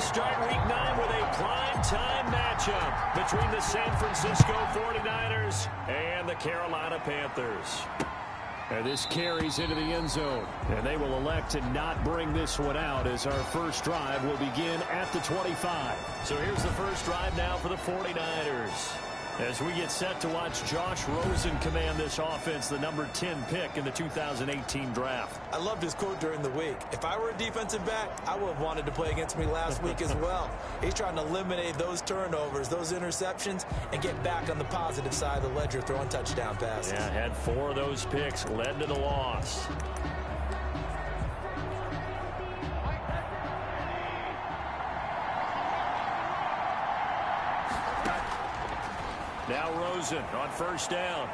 start Week 9 with a prime-time matchup between the San Francisco 49ers and the Carolina Panthers. And this carries into the end zone. And they will elect to not bring this one out as our first drive will begin at the 25. So here's the first drive now for the 49ers. As we get set to watch Josh Rosen command this offense, the number 10 pick in the 2018 draft. I loved his quote during the week. If I were a defensive back, I would have wanted to play against me last week as well. He's trying to eliminate those turnovers, those interceptions, and get back on the positive side of the ledger throwing touchdown passes. Yeah, had 4 of those picks, led to the loss. Now Rosen on first down.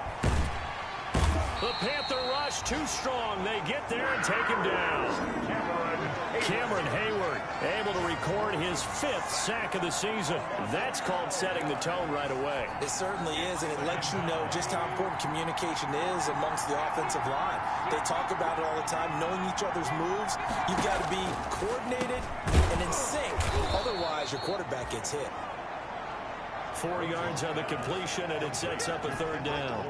The Panther rush too strong. They get there and take him down. Cameron Hayward able to record his 5th sack of the season. That's called setting the tone right away. It certainly is, and it lets you know just how important communication is amongst the offensive line. They talk about it all the time, knowing each other's moves. You've got to be coordinated and in sync. Otherwise, your quarterback gets hit. 4 yards on the completion, and it sets up a 3rd down.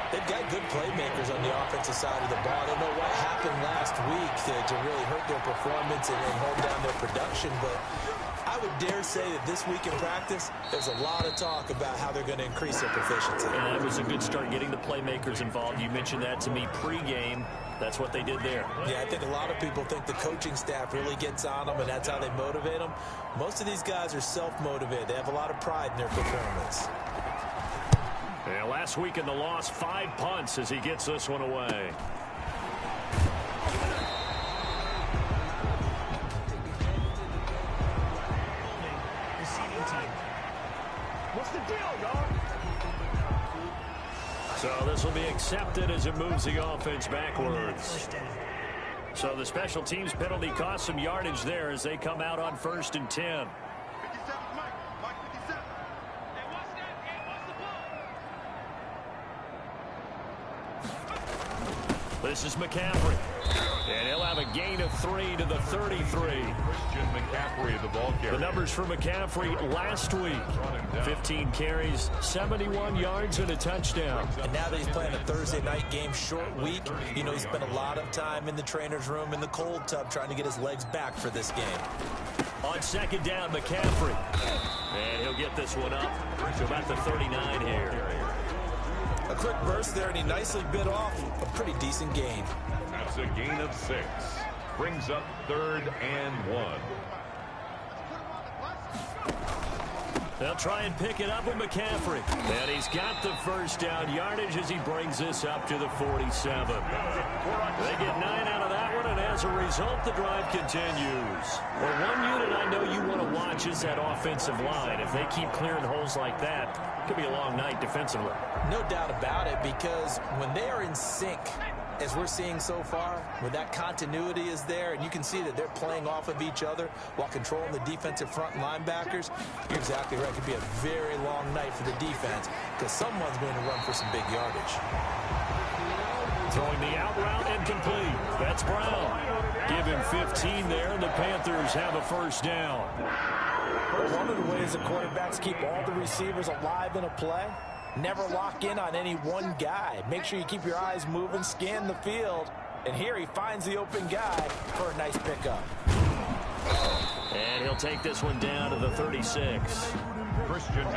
They've got good playmakers on the offensive side of the ball. I don't know what happened last week to really hurt their performance and hold down their production, but I would dare say that this week in practice, there's a lot of talk about how they're going to increase their proficiency. And that was a good start getting the playmakers involved. You mentioned that to me pregame. That's what they did there. Yeah, I think a lot of people think the coaching staff really gets on them, and that's how they motivate them. Most of these guys are self-motivated. They have a lot of pride in their performance. Yeah, last week in the loss, 5 punts as he gets this one away. What's the deal, y'all? So this will be accepted as it moves the offense backwards. So the special teams penalty cost some yardage there as they come out on 1st and 10. This is McCaffrey. And he'll have a gain of 3 to the 33. Christian McCaffrey, the ball carrier. The numbers for McCaffrey last week. 15 carries, 71 yards, and a touchdown. And now that he's playing a Thursday night game, short week, you know, he spent a lot of time in the trainer's room in the cold tub trying to get his legs back for this game. On 2nd down, McCaffrey. And he'll get this one up to about the 39 here. A quick burst there, and he nicely bit off a pretty decent gain. That's a gain of 6. Brings up 3rd and 1. They'll try and pick it up with McCaffrey. And he's got the 1st down yardage as he brings this up to the 47. They get 9 out of that one, and as a result, the drive continues. Well, one unit I know you want to watch is that offensive line. If they keep clearing holes like that, it could be a long night defensively. No doubt about it, because when they are in sync, as we're seeing so far, when that continuity is there, and you can see that they're playing off of each other while controlling the defensive front linebackers, you're exactly right. It could be a very long night for the defense because someone's going to run for some big yardage. Throwing the out route and complete. That's Brown. Give him 15 there, and the Panthers have a 1st down. One of the ways the quarterbacks keep all the receivers alive in a play, never lock in on any one guy. Make sure you keep your eyes moving, scan the field. And here he finds the open guy for a nice pickup. And he'll take this one down to the 36.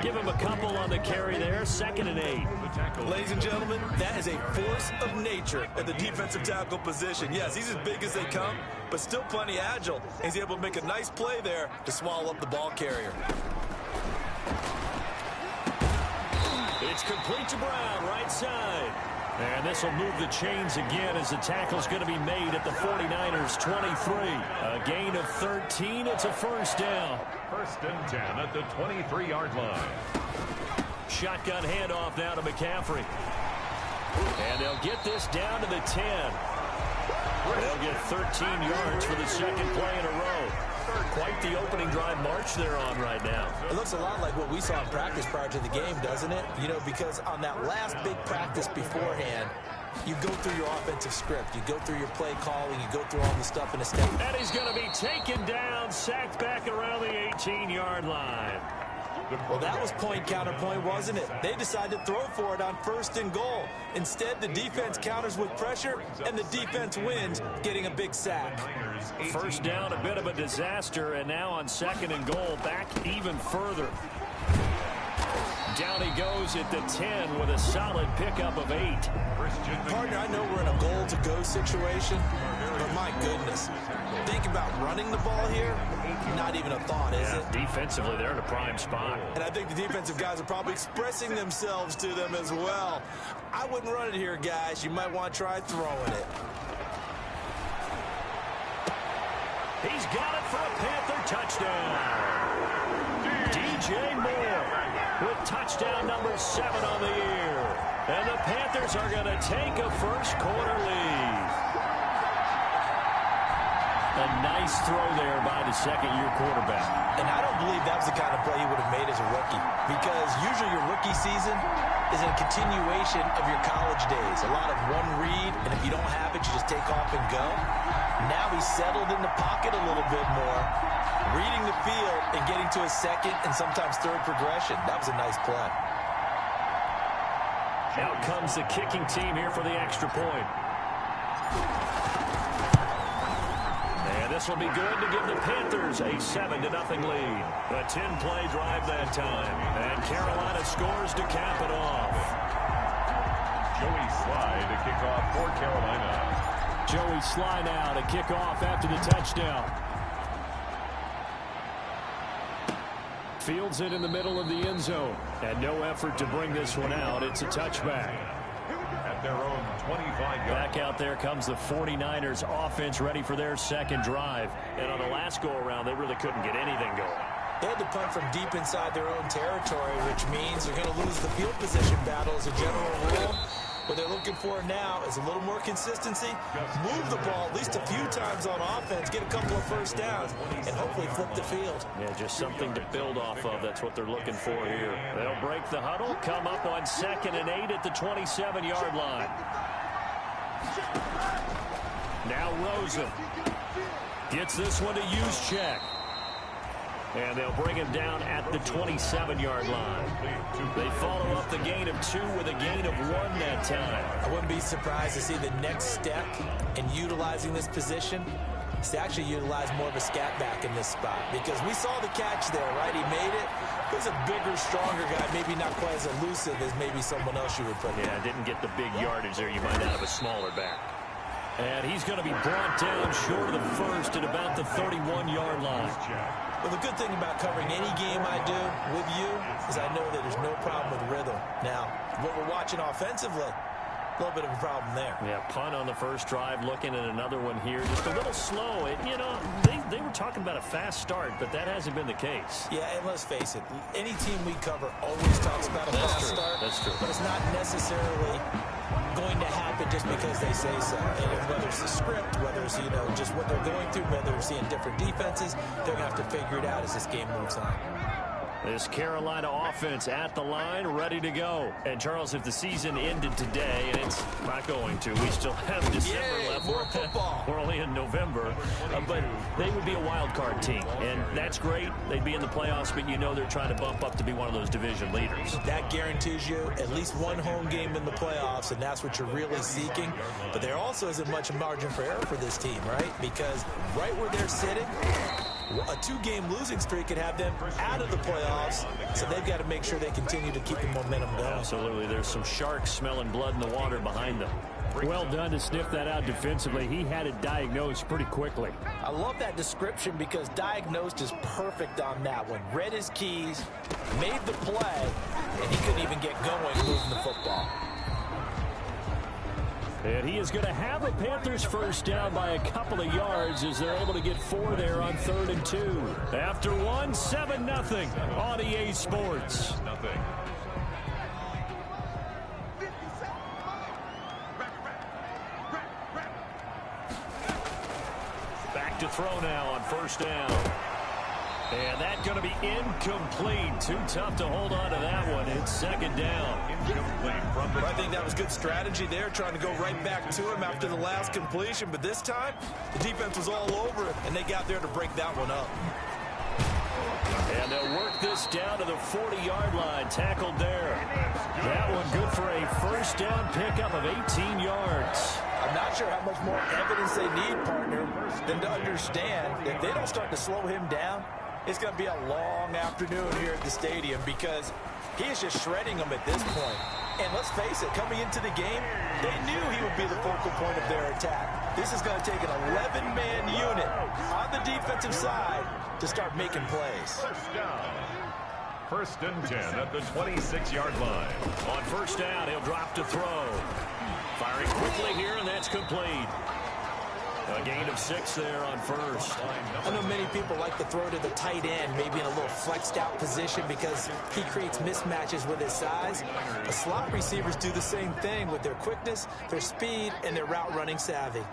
Give him a couple on the carry there. 2nd and 8. Ladies and gentlemen, that is a force of nature at the defensive tackle position. Yes, he's as big as they come, but still plenty agile. He's able to make a nice play there to swallow up the ball carrier. It's complete to Brown, right side. And this will move the chains again as the tackle's going to be made at the 49ers 23. A gain of 13. It's a 1st down. 1st and 10 at the 23-yard line. Shotgun handoff now to McCaffrey. And they'll get this down to the 10. They'll get 13 yards for the 2nd play in a row. Quite the opening drive march they're on right now. It looks a lot like what we saw in practice prior to the game, doesn't it? You know, because on that last big practice beforehand, You go through your offensive script. You go through your play calling. You go through all the stuff in a step. And he's going to be taken down, sacked back around the 18-yard line. Well, that was point counterpoint, wasn't it? They decided to throw for it on 1st and goal. Instead, the defense counters with pressure, and the defense wins, getting a big sack. First down, a bit of a disaster, and now on 2nd and goal, back even further. Down he goes at the 10 with a solid pickup of 8. Partner, I know we're in a goal-to-go situation, but my goodness. Think about running the ball here. Not even a thought, is it? Defensively, they're in a prime spot. And I think the defensive guys are probably expressing themselves to them as well. I wouldn't run it here, guys. You might want to try throwing it. He's got it for a Panther touchdown. DJ Moore with touchdown number 7 on the year. And the Panthers are going to take a first-quarter lead. A nice throw there by the second-year quarterback. And I don't believe that was the kind of play he would have made as a rookie, because usually your rookie season is a continuation of your college days. A lot of one read, and if you don't have it, you just take off and go. Now he's settled in the pocket a little bit more, reading the field and getting to a second and sometimes third progression. That was a nice play. Out comes the kicking team here for the extra point. And this will be good to give the Panthers a 7-0 lead. A 10-play drive that time. And Carolina scores to cap it off. Joey Sly to kick off for Carolina. Joey Sly now to kick off after the touchdown. Fields it in the middle of the end zone. And no effort to bring this one out. It's a touchback. At their own 25-yard. Back out there comes the 49ers offense ready for their second drive. And on the last go-around, they really couldn't get anything going. They had to punt from deep inside their own territory, which means they're going to lose the field position battle as a general rule. What they're looking for now is a little more consistency, move the ball at least a few times on offense, get a couple of first downs, and hopefully flip the field. Yeah, just something to build off of. That's what they're looking for here. They'll break the huddle, come up on 2nd and 8 at the 27-yard line. Now Rosen gets this one to use check. And they'll bring him down at the 27-yard line. They follow up the gain of 2 with a gain of 1 that time. I wouldn't be surprised to see the next step in utilizing this position is to actually utilize more of a scat back in this spot, because we saw the catch there, right? He made it. He was a bigger, stronger guy, maybe not quite as elusive as maybe someone else you would put there. Yeah, didn't get the big yardage there. You might have a smaller back. And he's going to be brought down short of the first at about the 31-yard line. Well, the good thing about covering any game I do with you is I know that there's no problem with rhythm. Now, what we're watching offensively, a little bit of a problem there. Yeah, punt on the first drive, looking at another one here. Just a little slow. You know, they were talking about a fast start, but that hasn't been the case. Yeah, and let's face it, any team we cover always talks about a fast start. That's true. But it's not necessarily going to happen just because they say so. And whether it's the script, whether it's, you know, just what they're going through, whether we're seeing different defenses, they're going to have to figure it out as this game moves on. This Carolina offense at the line, ready to go. And, Charles, if the season ended today, and it's not going to, we still have December left. More football. We're only in November. But they would be a wild card team, and that's great. They'd be in the playoffs, but you know they're trying to bump up to be one of those division leaders. That guarantees you at least one home game in the playoffs, and that's what you're really seeking. But there also isn't much margin for error for this team, right? Because right where they're sitting, a 2-game losing streak could have them out of the playoffs, so they've got to make sure they continue to keep the momentum going. Absolutely. There's some sharks smelling blood in the water behind them. Well done to sniff that out defensively. He had it diagnosed pretty quickly. I love that description because diagnosed is perfect on that one. Read his keys, made the play, and he couldn't even get going moving the football. And he is going to have a Panthers first down by a couple of yards as they're able to get 4 there on 3rd and 2. After 1, 7-0 on EA Sports. Nothing. Back to throw now on first down. And that's going to be incomplete. Too tough to hold on to that one. It's second down. Incomplete from the... I think that was good strategy there, trying to go right back to him after the last completion. But this time, the defense was all over it, and they got there to break that one up. And they'll work this down to the 40-yard line. Tackled there. That one good for a first down pickup of 18 yards. I'm not sure how much more evidence they need, partner, than to understand if they don't start to slow him down, it's going to be a long afternoon here at the stadium because he is just shredding them at this point. And let's face it, coming into the game, they knew he would be the focal point of their attack. This is going to take an 11-man unit on the defensive side to start making plays. First down. First and 10 at the 26-yard line. On first down, he'll drop to throw. Firing quickly here, and that's complete. A gain of 6 there on first. I know many people like to throw to the tight end, maybe in a little flexed out position because he creates mismatches with his size. The slot receivers do the same thing with their quickness, their speed, and their route running savvy.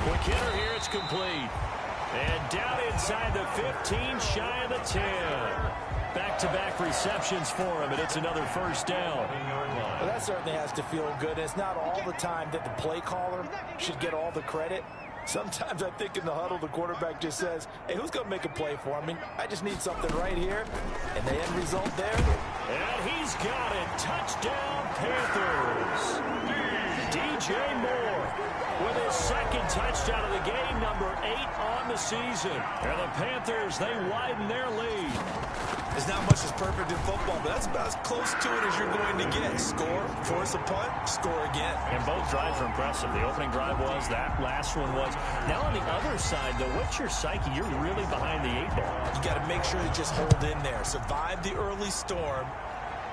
Quick hitter here, it's complete. And down inside the 15, shy of the 10. Back-to-back receptions for him, and it's another first down. Well, that certainly has to feel good. It's not all the time that the play caller should get all the credit. Sometimes I think in the huddle, the quarterback just says, hey, who's going to make a play for me? I just need something right here. And the end result there. And he's got it. Touchdown, Panthers. DJ Moore with his second touchdown of the game, number 8 on the season. And the Panthers, they widen their lead. There's not much that's perfect in football, but that's about as close to it as you're going to get. Score, force a punt, score again. And both drives are impressive. The opening drive was, that last one was. Now on the other side, though, what's your psyche? You're really behind the 8 ball. You got to make sure you just hold in there. Survive the early storm,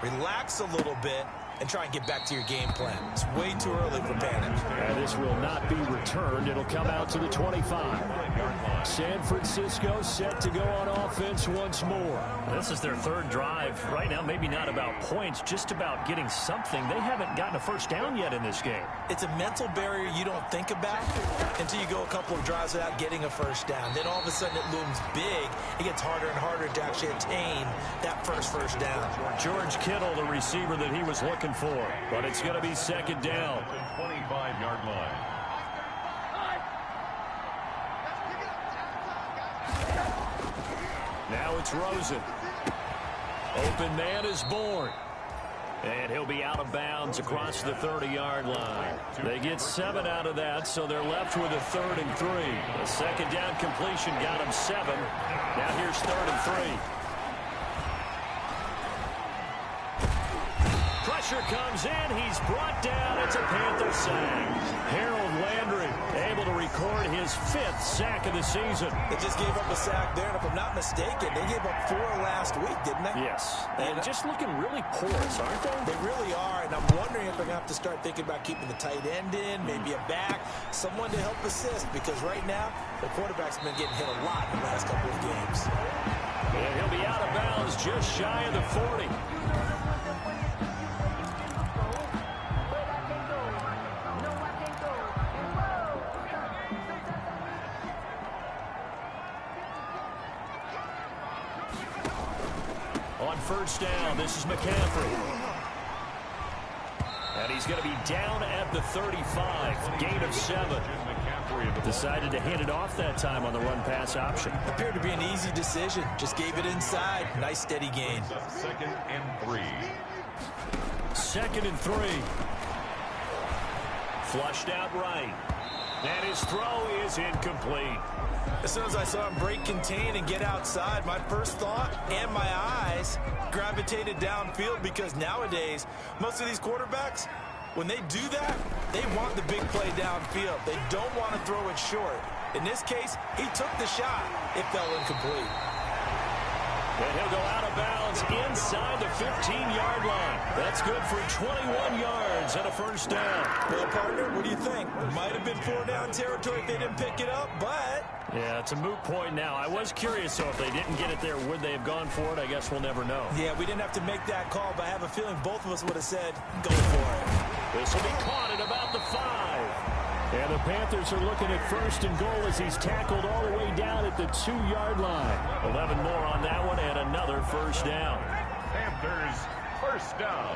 relax a little bit, and try and get back to your game plan. It's way too early for panic. And this will not be returned. It'll come out to the 25. San Francisco set to go on offense once more. This is their third drive. Right now, maybe not about points, just about getting something. They haven't gotten a first down yet in this game. It's a mental barrier you don't think about until you go a couple of drives without getting a first down. Then all of a sudden it looms big. It gets harder and harder to actually attain that first down. George Kittle, the receiver that he was looking for. But it's going to be second down. 25-yard line. Now it's Rosen. Open man is born. And he'll be out of bounds across the 30-yard line. They get 7 out of that, so they're left with a 3rd and 3. A second down completion got him 7. Now here's 3rd and 3. Pressure comes in. He's brought down. It's a Panther sack. Harold Landry able to record his 5th sack of the season. They just gave up a sack there, and if I'm not mistaken, they gave up 4 last week, didn't they? Yes. And just looking really porous, aren't they? They really are, and I'm wondering if they're going to have to start thinking about keeping the tight end in, maybe a back, someone to help assist, because right now, the quarterback's been getting hit a lot in the last couple of games. And he'll be out of bounds just shy of the 40. On first down, this is McCaffrey. And he's going to be down at the 35. Gain of 7. Decided to hand it off that time on the run-pass option. Appeared to be an easy decision. Just gave it inside. Nice, steady gain. 2nd and 3. 2nd and 3. Flushed out right. And his throw is incomplete. As soon as I saw him break contain and get outside, my first thought and my eyes gravitated downfield, because nowadays, most of these quarterbacks, when they do that, they want the big play downfield. They don't want to throw it short. In this case, he took the shot. It fell incomplete. And he'll go out of bounds inside the 15-yard line. That's good for 21 yards and a first down. Well, partner, what do you think? Might have been 4-down territory if they didn't pick it up, but... Yeah, it's a moot point now. I was curious, so if they didn't get it there, would they have gone for it? I guess we'll never know. Yeah, we didn't have to make that call, but I have a feeling both of us would have said, go for it. This will be caught at about the 5. And the Panthers are looking at 1st and goal as he's tackled all the way down at the 2-yard line. 11 more on that one and another first down. Panthers first down.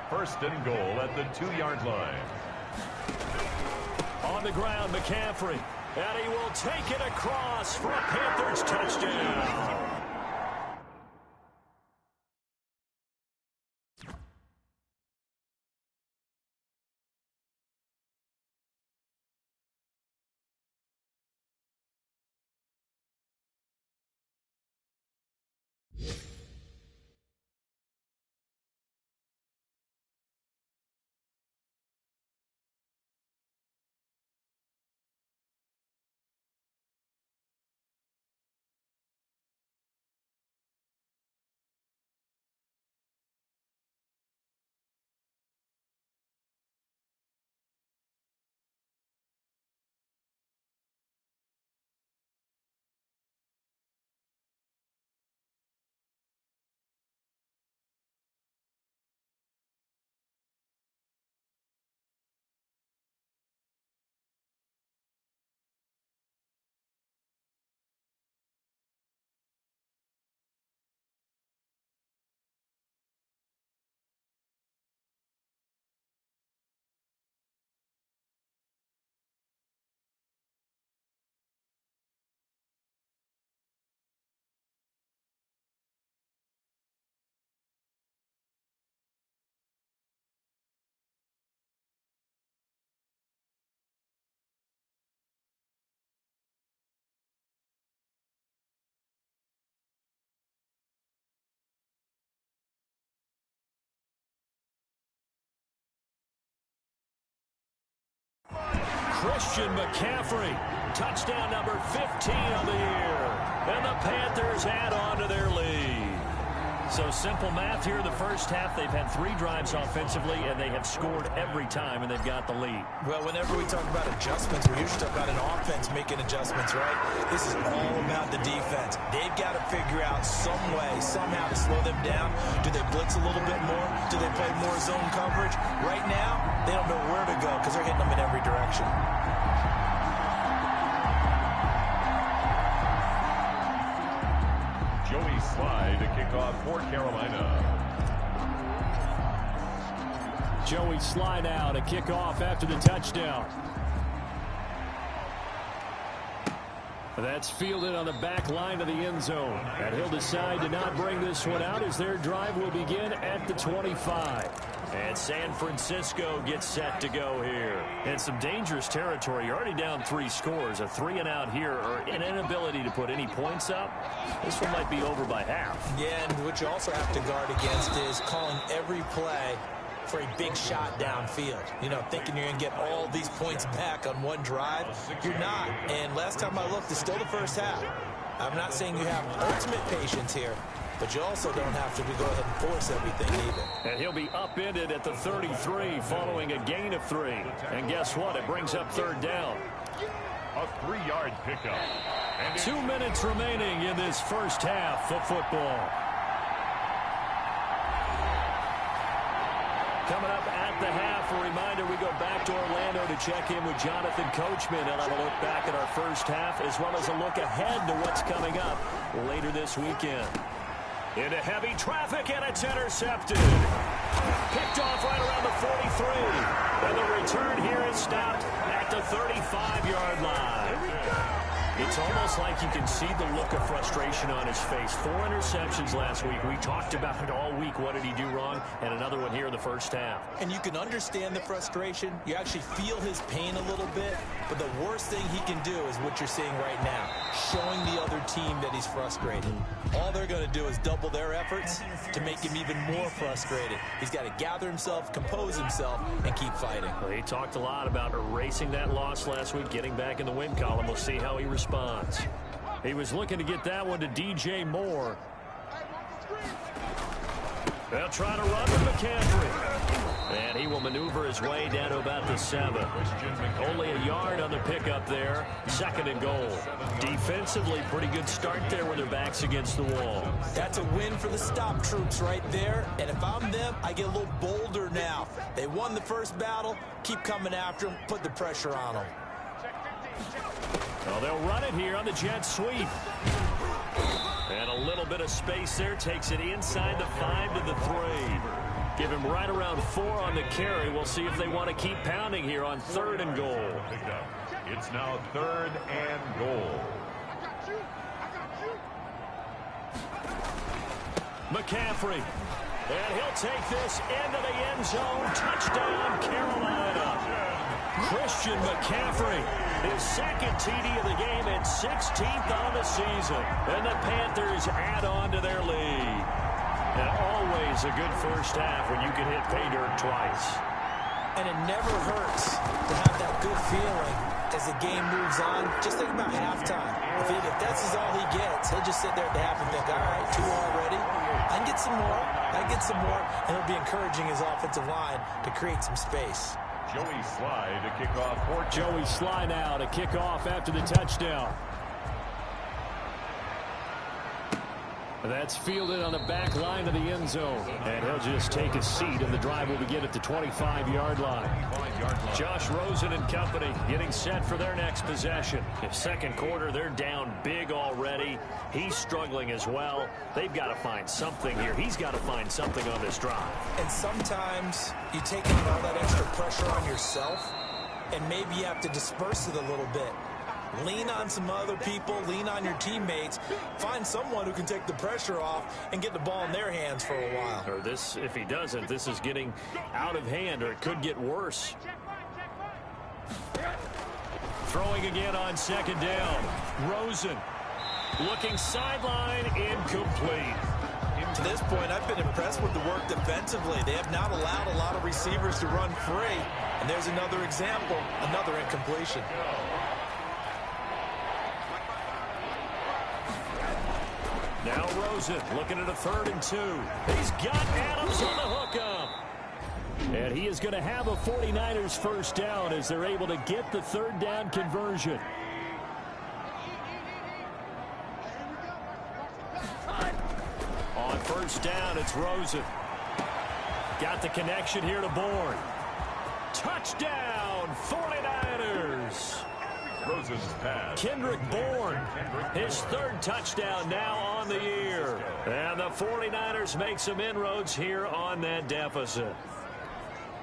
1st and goal at the 2-yard line. On the ground, McCaffrey. And he will take it across for a Panthers touchdown. Christian McCaffrey, touchdown number 15 on the year. And the Panthers add on to their lead. So simple math here. The first half, they've had 3 drives offensively, and they have scored every time, and they've got the lead. Well, whenever we talk about adjustments, we usually talk about an offense making adjustments, right? This is all about the defense. They've got to figure out some way, somehow to slow them down. Do they blitz a little bit more? Do they play more zone coverage? Right now, they don't know where to go because they're hitting them in every direction. Joey Slye to kick off for Carolina. Joey Slye now to kick off after the touchdown. That's fielded on the back line of the end zone. And he'll decide to not bring this one out as their drive will begin at the 25. And San Francisco gets set to go here. And some dangerous territory. You're already down 3 scores. A 3-and-out here or an inability to put any points up. This one might be over by half. Yeah, and what you also have to guard against is calling every play for a big shot downfield. You know, thinking you're going to get all these points back on one drive. You're not. And last time I looked, it's still the first half. I'm not saying you have ultimate patience here, but you also don't have to go ahead and force everything either. And he'll be upended at the 33 following a gain of 3. And guess what? It brings up 3rd down. A 3-yard pickup. And 2 minutes remaining in this first half of football. Coming up at the half, a reminder, we go back to Orlando to check in with Jonathan Coachman. He'll have a look back at our first half as well as a look ahead to what's coming up later this weekend. Into heavy traffic, and it's intercepted. Picked off right around the 43. And the return here is stopped at the 35-yard line. It's almost like you can see the look of frustration on his face. 4 interceptions last week. We talked about it all week. What did he do wrong? And another one here in the first half. And you can understand the frustration. You actually feel his pain a little bit. But the worst thing he can do is what you're seeing right now, showing the other team that he's frustrated. All they're going to do is double their efforts to make him even more frustrated. He's got to gather himself, compose himself, and keep fighting. Well, he talked a lot about erasing that loss last week, getting back in the win column. We'll see how he responds. He was looking to get that one to DJ Moore. They'll try to run with McCaffrey. And he will maneuver his way down to about the 7. Only a yard on the pickup there. 2nd and goal. Defensively, pretty good start there with their backs against the wall. That's a win for the stop troops right there. And if I'm them, I get a little bolder now. They won the first battle. Keep coming after them. Put the pressure on them. Well, they'll run it here on the jet sweep. And a little bit of space there. Takes it inside the 5 to the 3. Give him right around 4 on the carry. We'll see if they want to keep pounding here on 3rd and goal. It's now 3rd and goal. McCaffrey. And he'll take this into the end zone. Touchdown, Carolina. Christian McCaffrey, his 2nd TD of the game and 16th on the season. And the Panthers add on to their lead. And always a good first half when you can hit pay dirt twice. And it never hurts to have that good feeling as the game moves on. Just think about halftime. If this is all he gets, he'll just sit there at the half and think, all right, 2 already. I can get some more. I can get some more. And he'll be encouraging his offensive line to create some space. Joey Sly to kick off. Joey Sly now to kick off after the touchdown. That's fielded on the back line of the end zone. And he'll just take a seat, and the drive will begin at the 25-yard line. Josh Rosen and company getting set for their next possession. In 2nd quarter, they're down big already. He's struggling as well. They've got to find something here. He's got to find something on this drive. And sometimes you take on all that extra pressure on yourself, and maybe you have to disperse it a little bit. Lean on some other people, lean on your teammates, find someone who can take the pressure off and get the ball in their hands for a while. Or this, if he doesn't, this is getting out of hand, or it could get worse. Throwing again on 2nd down. Rosen looking sideline, incomplete. To this point, I've been impressed with the work defensively. They have not allowed a lot of receivers to run free. And there's another example, another incompletion. Now Rosen looking at a 3rd and 2. He's got Adams on the hookup. And he is going to have a 49ers first down as they're able to get the 3rd down conversion. On 1st down, it's Rosen. Got the connection here to Bourne. Touchdown, 49ers. Rosen's pass. Kendrick Bourne, his 3rd touchdown now on the year. And the 49ers make some inroads here on that deficit.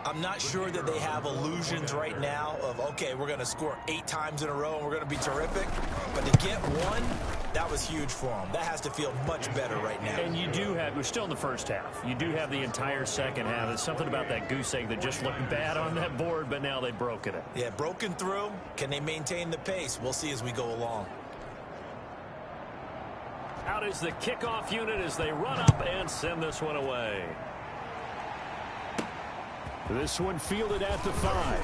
I'm not sure that they have illusions right now of, okay, we're going to score 8 times in a row and we're going to be terrific. But to get one, that was huge for them. That has to feel much better right now. And you do have, we're still in the first half. You do have the entire second half. There's something about that goose egg that just looked bad on that board, but now they've broken it. Yeah, broken through. Can they maintain the pace? We'll see as we go along. Out is the kickoff unit as they run up and send this one away. This one fielded at the 5.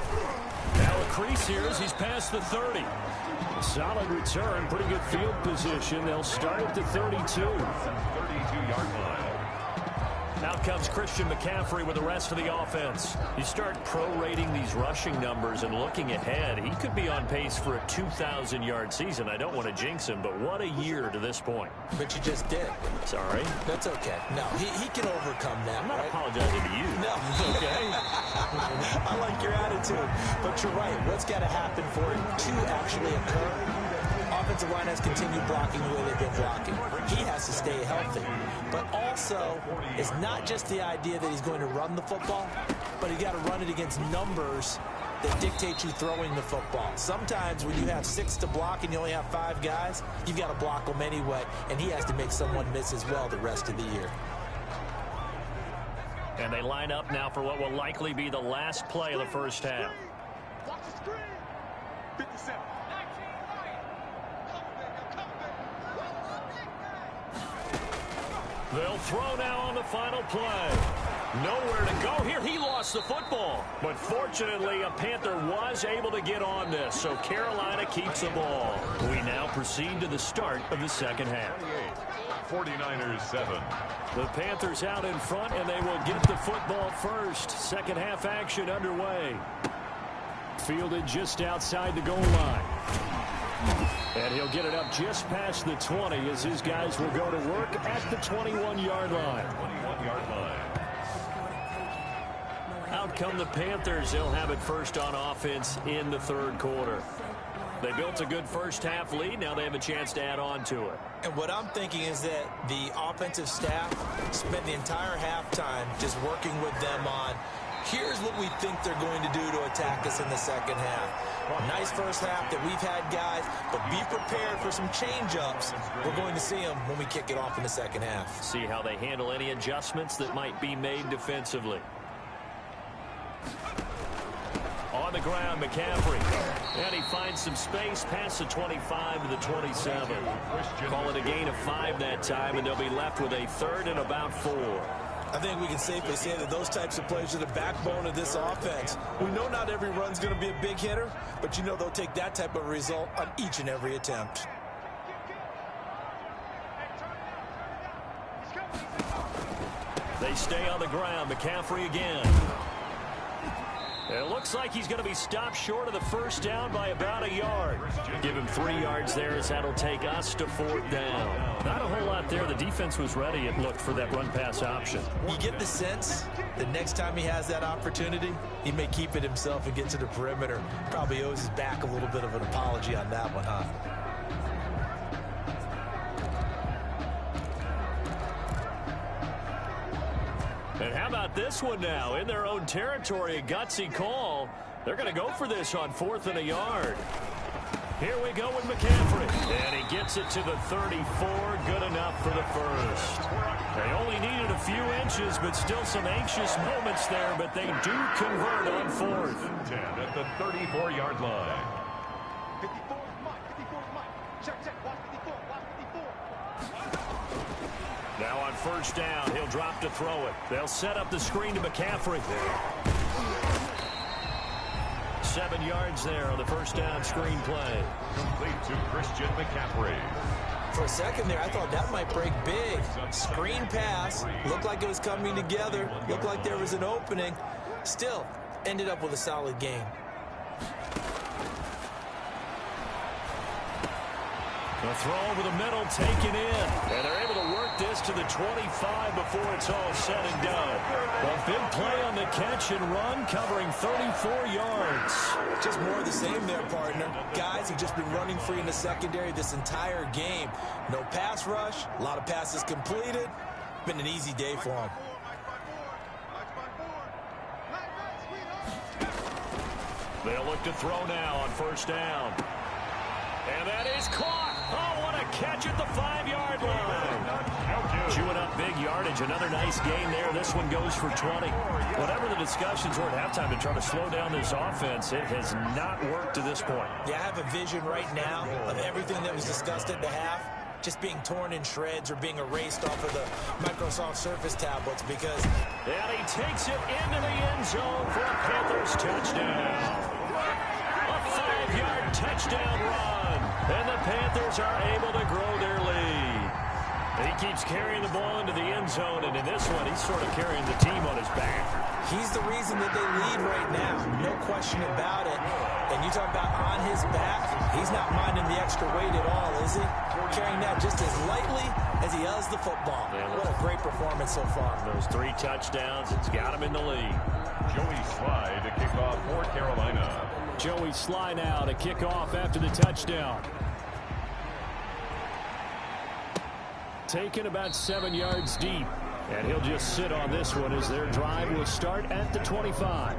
Now a crease here as he's past the 30. A solid return, pretty good field position. They'll start at the 32. 32-yard line. Now comes Christian McCaffrey with the rest of the offense. You start prorating these rushing numbers and looking ahead. He could be on pace for a 2,000-yard season. I don't want to jinx him, but what a year to this point. But you just did. Sorry. That's okay. No, he can overcome that. I'm not right? apologizing to you. No. Okay. I like your attitude. But you're right. What's got to happen for it to actually occur? Offensive line has continued blocking the way they've been blocking. He has to stay healthy. But also, it's not just the idea that he's going to run the football, but you got to run it against numbers that dictate you throwing the football. Sometimes when you have 6 to block and you only have 5 guys, you've got to block them anyway, and he has to make someone miss as well the rest of the year. And they line up now for what will likely be the last play of the first half. Watch the screen. 57. They'll throw now on the final play. Nowhere to go here. He lost the football. But fortunately, a Panther was able to get on this, so Carolina keeps the ball. We now proceed to the start of the second half. 49ers 7. The Panthers out in front, and they will get the football first. Second half action underway. Fielded just outside the goal line. And he'll get it up just past the 20 as his guys will go to work at the 21-yard line. 21-yard line. Out come the Panthers. They'll have it first on offense in the third quarter. They built a good first half lead. Now they have a chance to add on to it. And what I'm thinking is that the offensive staff spent the entire halftime just working with them on, here's what we think they're going to do to attack us in the second half. Nice first half that we've had, guys, but be prepared for some change-ups. We're going to see them when we kick it off in the second half. See how they handle any adjustments that might be made defensively. On the ground, McCaffrey. And he finds some space past the 25 to the 27. Call it a gain of 5 that time, and they'll be left with a third and about 4. I think we can safely say that those types of plays are the backbone of this offense. We know not every run's going to be a big hitter, but you know they'll take that type of result on each and every attempt. They stay on the ground. McCaffrey again. It looks like he's going to be stopped short of the first down by about a yard. Give him 3 yards there as that'll take us to 4th down. Not a whole lot there. The defense was ready, it looked, for that run-pass option. You get the sense that next time he has that opportunity, he may keep it himself and get to the perimeter. Probably owes his back a little bit of an apology on that one, huh? And how about this one now? In their own territory, a gutsy call. They're going to go for this on 4th and a yard. Here we go with McCaffrey. And he gets it to the 34. Good enough for the first. They only needed a few inches, but still some anxious moments there. But they do convert on 4th. 10 at the 34-yard line. 54 is Mike. 54 is Mike. Check, check. Watch 54. Watch 54. Now on first down, he'll drop to throw it. They'll set up the screen to McCaffrey. 7 yards there on the first down screen play. Complete to Christian McCaffrey. For a second there, I thought that might break big. Screen pass. Looked like it was coming together. Looked like there was an opening. Still, ended up with a solid game. The throw over the middle taken in. And they're able to work this to the 25 before it's all said and done. A big play on the catch and run, covering 34 yards. Just more of the same there, partner. Guys have just been running free in the secondary this entire game. No pass rush, a lot of passes completed. Been an easy day for them. They'll look to throw now on first down. And that is caught. Oh, what a catch at the 5-yard line. Chewing up big yardage. Another nice gain there. This one goes for 20. Whatever the discussions were at halftime to try to slow down this offense, it has not worked to this point. Yeah, I have a vision right now of everything that was discussed at the half just being torn in shreds or being erased off of the Microsoft Surface tablets because... And he takes it into the end zone for a Panthers touchdown. A 5-yard touchdown run. And the Panthers are able to grow their lead. He keeps carrying the ball into the end zone, and in this one, he's sort of carrying the team on his back. He's the reason that they lead right now. No question about it. And you talk about on his back, he's not minding the extra weight at all, is he? Carrying that just as lightly as he does the football. Man, what a great performance so far. Those 3 touchdowns, it's got him in the lead. Joey Slye to kick off for Carolina. Joey Slye now to kick off after the touchdown. Taken about 7 yards deep. And he'll just sit on this one as their drive will start at the 25.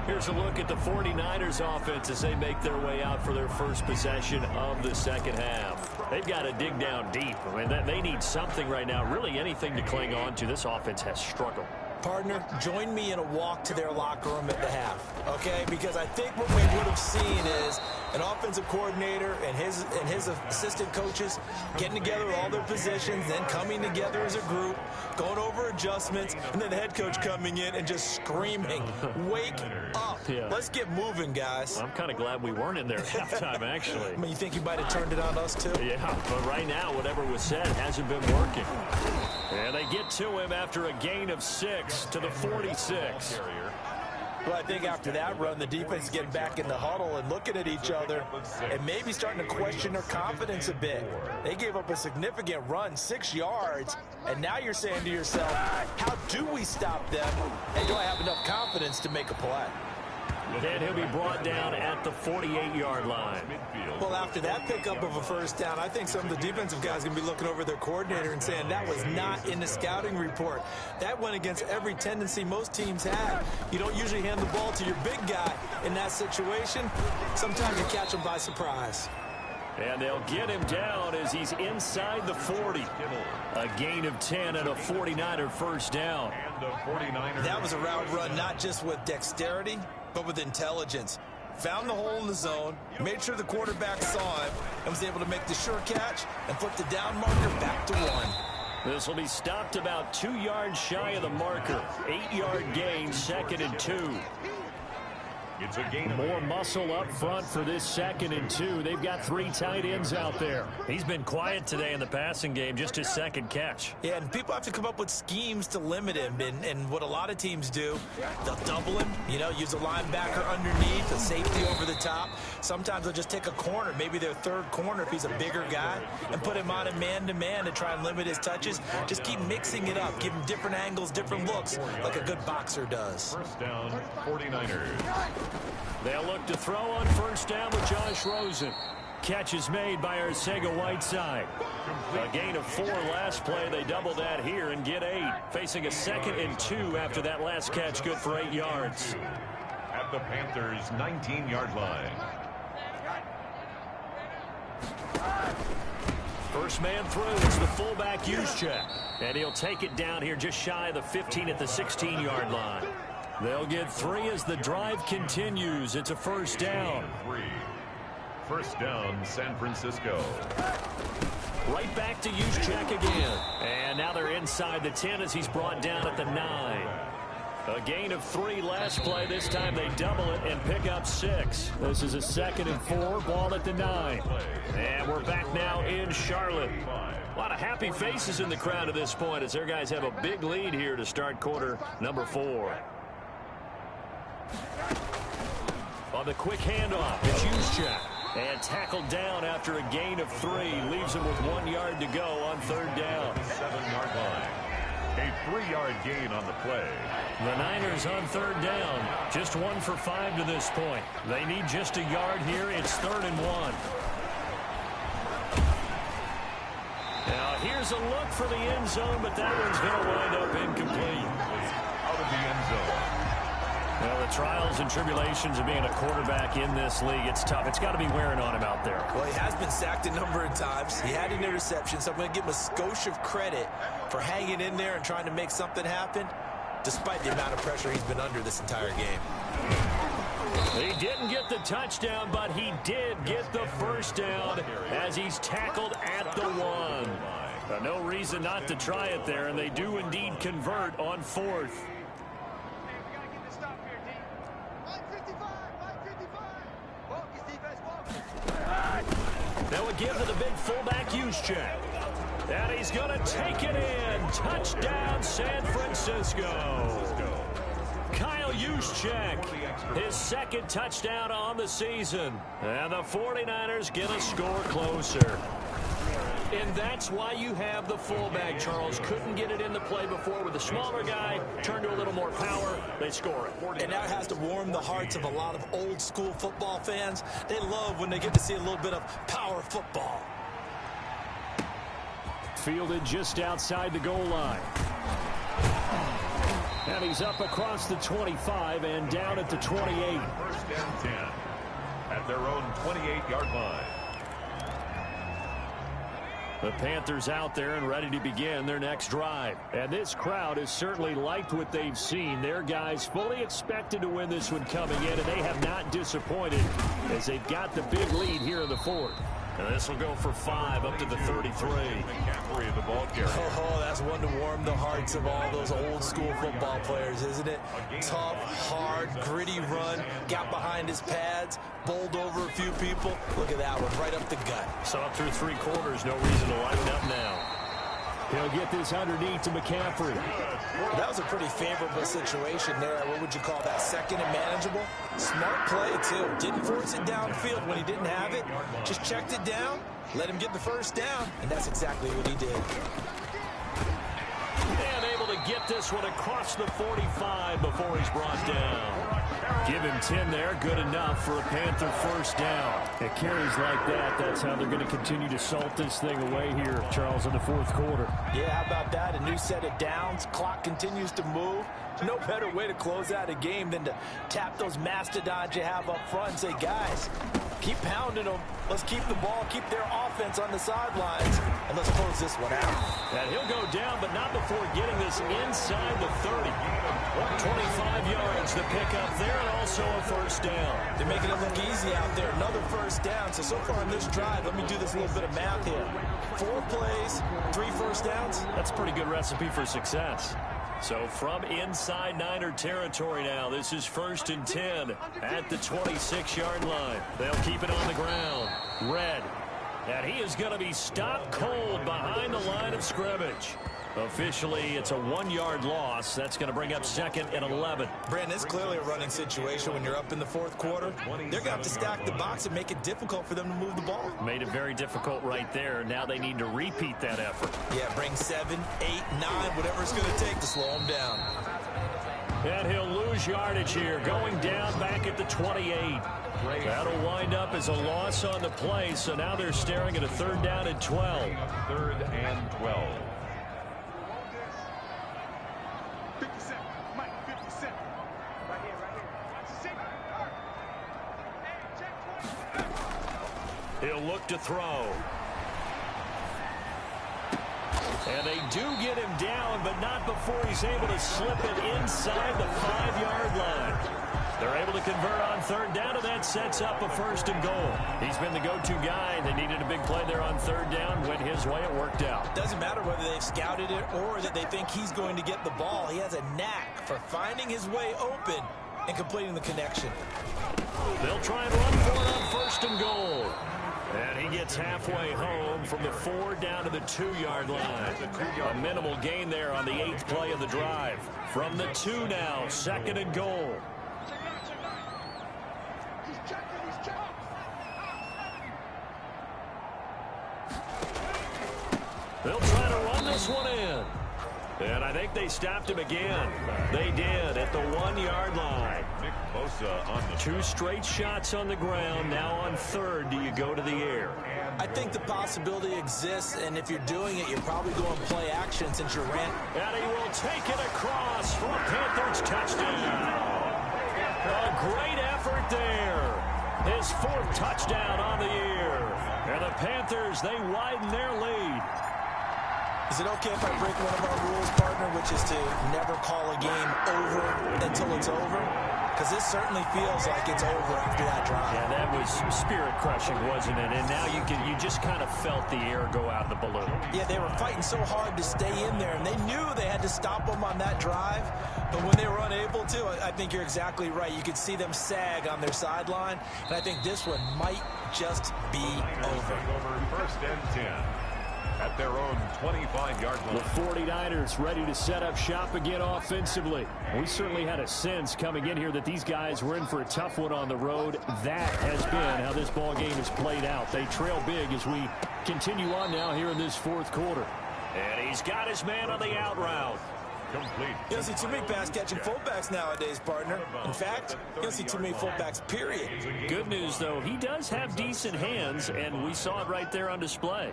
Here's a look at the 49ers offense as they make their way out for their first possession of the second half. They've got to dig down deep. I mean, they need something right now, really anything to cling on to. This offense has struggled. Partner, join me in a walk to their locker room at the half, okay? Because I think what we would have seen is an offensive coordinator and his assistant coaches getting together all their positions, then coming together as a group, going over adjustments, and then the head coach coming in and just screaming, "Wake up. Yeah. Let's get moving, guys." I'm kind of glad we weren't in there at halftime, actually. I mean, you think he might have turned it on us, too? Yeah, but right now, whatever was said hasn't been working. And they get to him after a gain of 6 to the 46. Well, I think after that run, the defense is getting back in the huddle and looking at each other and maybe starting to question their confidence a bit. They gave up a significant run, 6 yards, and now you're saying to yourself, how do we stop them, and do I have enough confidence to make a play? And he'll be brought down at the 48-yard line. Well, after that pickup of a first down, I think some of the defensive guys are going to be looking over their coordinator and saying that was not in the scouting report. That went against every tendency most teams have. You don't usually hand the ball to your big guy in that situation. Sometimes you catch him by surprise. And they'll get him down as he's inside the 40. A gain of 10 and a 49er first down. That was a route run not just with dexterity, but with intelligence. Found the hole in the zone, made sure the quarterback saw him, and was able to make the sure catch and flip the down marker back to 1. This will be stopped about 2 yards shy of the marker. 8-yard gain, 2nd and 2. It's a gain. More muscle up front for this 2nd and 2. They've got 3 tight ends out there. He's been quiet today in the passing game, just his 2nd catch. Yeah, and people have to come up with schemes to limit him. And what a lot of teams do, they'll double him, use a linebacker underneath, a safety over the top. Sometimes they'll just take a corner, maybe their 3rd corner if he's a bigger guy, and put him on a man-to-man to try and limit his touches. Just keep mixing it up, give him different angles, different looks, like a good boxer does. First down, 49ers. They'll look to throw on first down with Josh Rosen. Catch is made by Arcega-Whiteside. A gain of 4 last play. They double that here and get 8. Facing a 2nd and 2 after that last catch, good for 8 yards. At the Panthers' 19-yard line. First man through is the fullback Juszczyk. And he'll take it down here just shy of the 15 at the 16-yard line. They'll get 3 as the drive continues. It's a first down. 3. First down, San Francisco. Right back to Juszczyk again. And now they're inside the 10 as he's brought down at the 9. A gain of 3 last play. This time they double it and pick up 6. This is a 2nd and 4. Ball at the 9. And we're back now in Charlotte. A lot of happy faces in the crowd at this point as their guys have a big lead here to start quarter number 4. On the quick handoff, it's Juszczyk. And tackled down after a gain of 3. Leaves him with 1 yard to go on 3rd down. 7-yard line. A 3-yard gain on the play. The Niners on 3rd down. Just 1 for 5 to this point. They need just a yard here. It's 3rd and 1. Now here's a look for the end zone, but that one's going to wind up incomplete. Out of the end zone. Well, the trials and tribulations of being a quarterback in this league, it's tough. It's got to be wearing on him out there. Well, he has been sacked a number of times. He had an interception, so I'm going to give him a skosh of credit for hanging in there and trying to make something happen, despite the amount of pressure he's been under this entire game. He didn't get the touchdown, but he did get the first down as he's tackled at the 1. No reason not to try it there, and they do indeed convert on 4th. They'll give to the big fullback Juszczyk. And he's going to take it in. Touchdown, San Francisco. Kyle Juszczyk, his 2nd touchdown on the season. And the 49ers get a score closer. And that's why you have the fullback, Charles. Couldn't get it in the play before with a smaller guy. Turned to a little more power. They score it. And that has to warm the hearts of a lot of old school football fans. They love when they get to see a little bit of power football. Fielded just outside the goal line. And he's up across the 25 and down at the 28. First and 10 at their own 28-yard line. The Panthers out there and ready to begin their next drive. And this crowd has certainly liked what they've seen. Their guys fully expected to win this one coming in, and they have not disappointed as they've got the big lead here in the fourth. And this will go for 5 up to the 33. McCaffrey, the ball carrier. Oh, that's one to warm the hearts of all those old school football players, isn't it? Tough, hard, gritty run, got behind his pads, bowled over a few people. Look at that one, right up the gut. So up through 3 quarters, no reason to lighten up now. He'll get this underneath to McCaffrey. That was a pretty favorable situation there. What would you call that? Second and manageable? Smart play, too. Didn't force it downfield when he didn't have it. Just checked it down, let him get the first down, and that's exactly what he did. And able to get this one across the 45 before he's brought down. Give him 10 there. Good enough for a Panther first down. It carries like that. That's how they're going to continue to salt this thing away here, Charles, in the fourth quarter. Yeah, how about that? A new set of downs. Clock continues to move. No better way to close out a game than to tap those mastodons you have up front and say, guys, keep pounding them. Let's keep the ball, keep their offense on the sidelines, and let's close this one out. And he'll go down, but not before getting this inside the 30. 25 yards to pick up there, and also a first down. They're making it look easy out there. Another first down. So far in this drive, let me do this little bit of math here. 4 plays, 3 first downs. That's a pretty good recipe for success. So from inside Niner territory now, this is 1st and 10 at the 26-yard line. They'll keep it on the ground. Red. And he is going to be stopped cold behind the line of scrimmage. Officially, it's a 1-yard loss. That's going to bring up 2nd and 11. Brandon, it's clearly a running situation when you're up in the fourth quarter. They're going to have to stack the box and make it difficult for them to move the ball. Made it very difficult right there. Now they need to repeat that effort. Yeah, bring 7, 8, 9, whatever it's going to take to slow them down. And he'll lose yardage here, going down back at the 28. That'll wind up as a loss on the play, so now they're staring at a 3rd down and 12. 3rd and 12. 57. Mike, 57. Right here, right here. He'll look to throw. And they do get him down, but not before he's able to slip it inside the 5-yard line. They're able to convert on 3rd down, and that sets up a 1st and goal. He's been the go-to guy. They needed a big play there on 3rd down. Went his way. It worked out. Doesn't matter whether they've scouted it or that they think he's going to get the ball. He has a knack for finding his way open and completing the connection. They'll try and run for it on 1st and goal. And he gets halfway home from the 4 down to the 2-yard line. A minimal gain there on the 8th play of the drive. From the 2 now, 2nd and goal. They'll try to run this one in. And I think they stopped him again. They did at the 1-yard line. On the 2 straight shots on the ground. Now on 3rd, do you go to the air? I think the possibility exists, and if you're doing it, you're probably going play action since you're ran. And he will take it across for a Panthers touchdown. A great effort there. His 4th touchdown on the year. And the Panthers, they widen their lead. Is it okay if I break one of our rules, partner, which is to never call a game over until it's over? Because this certainly feels like it's over after that drive. Yeah, that was spirit-crushing, wasn't it? And now you just kind of felt the air go out of the balloon. Yeah, they were fighting so hard to stay in there, and they knew they had to stop them on that drive. But when they were unable to, I think you're exactly right. You could see them sag on their sideline, and I think this one might just be over. 1st and 10. At their own 25-yard line. The 49ers ready to set up shop again offensively. We certainly had a sense coming in here that these guys were in for a tough one on the road. That has been how this ball game has played out. They trail big as we continue on now here in this 4th quarter. And he's got his man on the out route. Complete. You don't see too many pass-catching fullbacks nowadays, partner. In fact, you don't see too many fullbacks, period. Good news, though, he does have decent hands, and we saw it right there on display.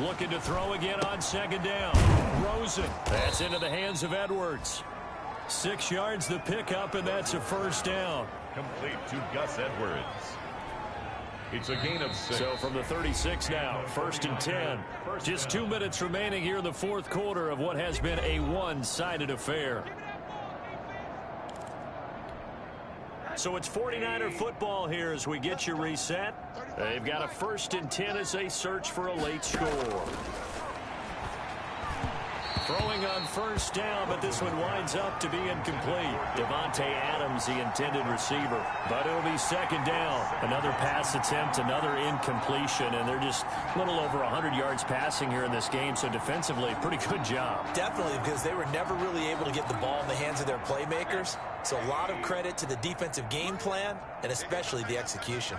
Looking to throw again on 2nd down. Rosen. That's into the hands of Edwards. 6 yards the pickup, and that's a 1st down. Complete to Gus Edwards. It's a gain of 6. So from the 36 now, 1st and 10. Just 2 minutes remaining here in the fourth quarter of what has been a one-sided affair. So it's 49er football here as we get you reset. They've got a 1st and 10 as they search for a late score. Throwing on 1st down, but this one winds up to be incomplete. Devontae Adams, the intended receiver. But it'll be 2nd down. Another pass attempt, another incompletion, and they're just a little over 100 yards passing here in this game, so defensively, pretty good job. Definitely, because they were never really able to get the ball in the hands of their playmakers. So a lot of credit to the defensive game plan, and especially the execution.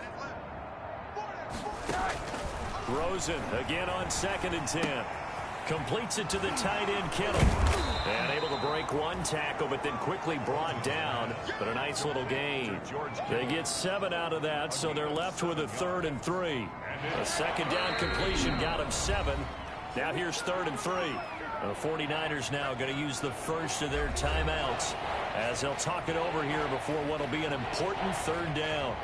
Rosen again on 2nd and 10. Completes it to the tight end, Kittle. And able to break one tackle, but then quickly brought down. But a nice little gain. They get 7 out of that, so they're left with a 3rd and 3. A 2nd down completion got them 7. Now here's 3rd and 3. The 49ers now going to use the first of their timeouts as they'll talk it over here before what will be an important 3rd down.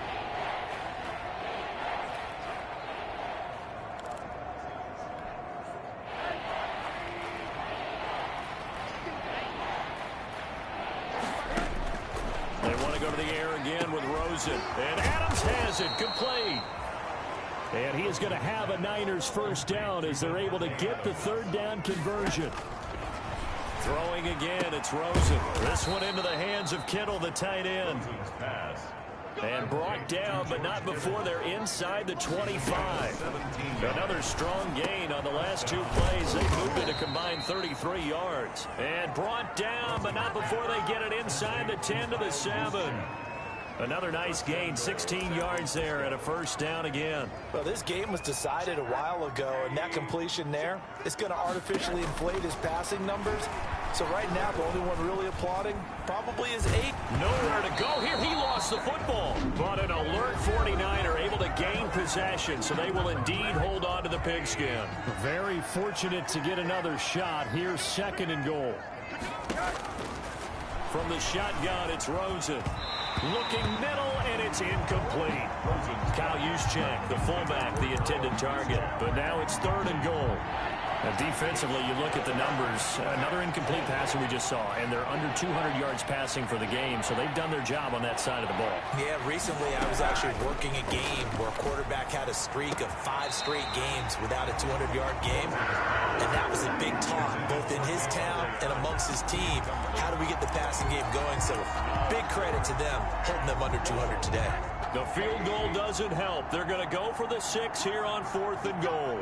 And Adams has it complete. And he is going to have a Niners 1st down as they're able to get the 3rd down conversion. Throwing again, it's Rosen. This one into the hands of Kittle, the tight end. And brought down, but not before they're inside the 25. Another strong gain on the last 2 plays. They moved it a combined 33 yards. And brought down, but not before they get it inside the 10 to the 7. Another nice gain, 16 yards there and a 1st down again. Well, this game was decided a while ago, and that completion there is going to artificially inflate his passing numbers. So right now, the only one really applauding probably is 8. Nowhere to go here. He lost the football. But an alert 49er able to gain possession, so they will indeed hold on to the pigskin. Very fortunate to get another shot. Here's 2nd and goal. From the shotgun, it's Rosen. Looking middle, and it's incomplete. Kyle Juszczyk, the fullback, the intended target. But now it's 3rd and goal. Now defensively, you look at the numbers. Another incomplete passer we just saw, and they're under 200 yards passing for the game, so they've done their job on that side of the ball. Yeah, recently I was actually working a game where a quarterback had a streak of 5 straight games without a 200-yard game, and that was a big talk, both in his town and amongst his team. How do we get the passing game going? So big credit to them, holding them under 200 today. The field goal doesn't help. They're going to go for the 6 here on 4th and goal.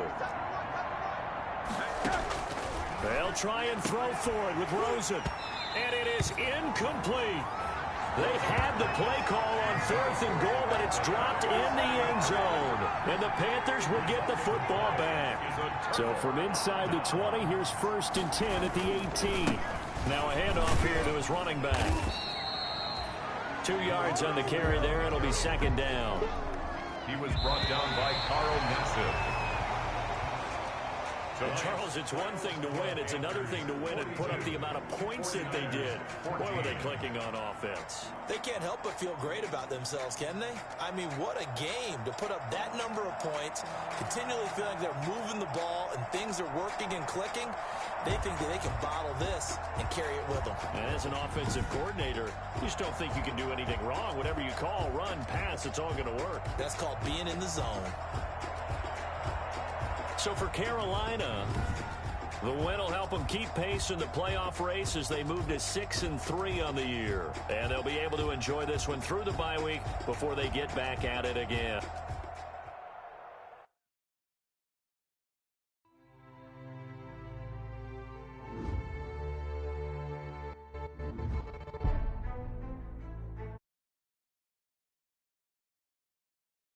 They'll try and throw for it with Rosen. And it is incomplete. They had the play call on 4th and goal, but it's dropped in the end zone. And the Panthers will get the football back. So from inside the 20, here's 1st and 10 at the 18. Now a handoff here to his running back. 2 yards on the carry there. It'll be 2nd down. He was brought down by Carl Nassib. So, Charles, it's one thing to win. It's another thing to win and put up the amount of points that they did. Boy, were they clicking on offense. They can't help but feel great about themselves, can they? I mean, what a game to put up that number of points, continually feeling they're moving the ball and things are working and clicking. They think that they can bottle this and carry it with them. And as an offensive coordinator, you just don't think you can do anything wrong. Whatever you call, run, pass, it's all going to work. That's called being in the zone. So for Carolina, the win will help them keep pace in the playoff race as they move to 6-3 on the year. And they'll be able to enjoy this one through the bye week before they get back at it again.